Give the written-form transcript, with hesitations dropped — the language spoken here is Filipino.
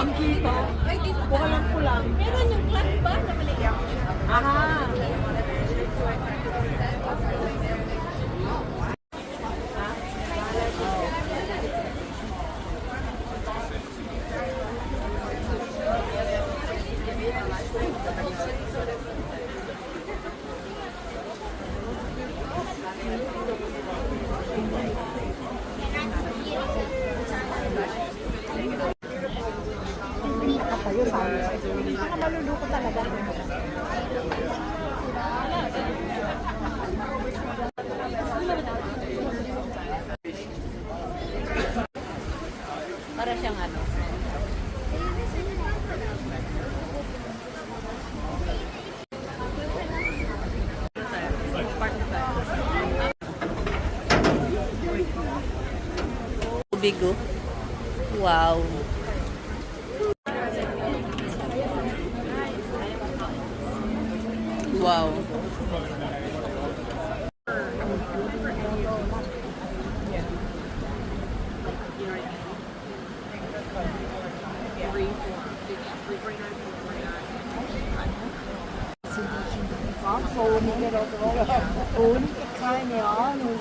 Pangkita. Walang kulang. Meron yung class ba na maliit? Aha. Kayo sabi. Baka maluluko talaga. Para siyang ano. Tubig oh. Wow. Wow. Und keine Ahnung.